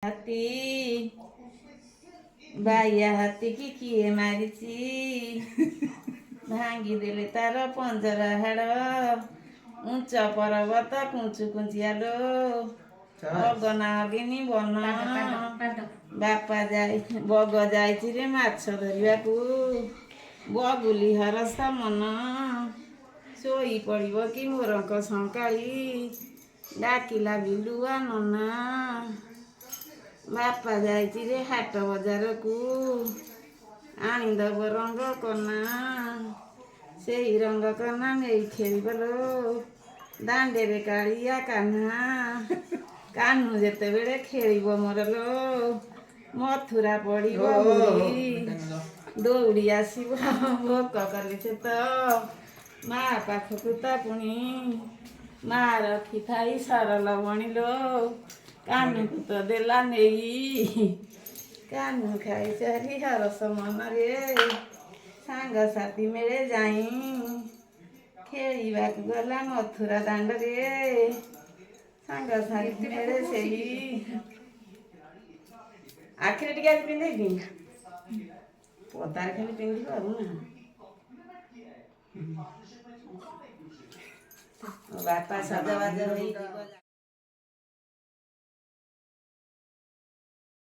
ହାତୀ ବାଇଆ ହାତୀ କି କିଏ ମାରିଛି ଭାଙ୍ଗିଦେଲେ ତାର ପଞ୍ଜରା ହାଡ଼ ଉଞ୍ଚ ପର୍ବତ କୁଞ୍ଚୁ କୁଞ୍ଚିଆଲୋ ଅଗନା ଅଗିନି ବନ ବଗ ଯାଇଛି ରେ ମାଛ ଧରିବାକୁ ବଗୁଲି ହରସ ମନ ଶୋଇ ପଡ଼ିବ କି ମୋରଙ୍କ ସଙ୍କାଳି ଡାକିଲା ବିଲୁଆ ନନା ବାପା ଯାଇଛି ରେ ହାଟ ବଜାରକୁ ଆଣିଦବ ରଙ୍ଗ କନା ସେଇ ରଙ୍ଗ କନା ନେଇ ଖେଳିବଲୋ ଦାଣ୍ଡରେ କାଳିଆ କାହ୍ନା କାହ୍ନୁ ଯେତେବେଳେ ଖେଳିବ ମୋର ଲୋ ମଥୁରା ପଡ଼ିବ ବୁଲି ଦୌଡ଼ି ଆସିବ ଭୋକ କଲି ସେ ତ ମା ପାଖକୁ ତ ପୁଣି ମା ରଖିଥାଇ ସରଲ ବଣିଲୋ କାହ୍ନୁକୁ ତ ଦେଲା ନେଇ କାହ୍ନୁ ଖାଇସାରି ହରସ ମନରେ ସାଙ୍ଗସାଥି ମେଳେ ଯାଇ ଖେଳିବାକୁ ଗଲା ମଥୁରା ଦାଣ୍ଡରେ ସାଙ୍ଗସାଥି ମେଳେ ସେଇ ଆଖିରେ ଟିକେ ଆଜି ପିନ୍ଧେଇବି ପଦାରେ ଖାଲି ପିନ୍ଧିବ ଆଉ ନା ବାପା ସଜବାଜ ହେଇକି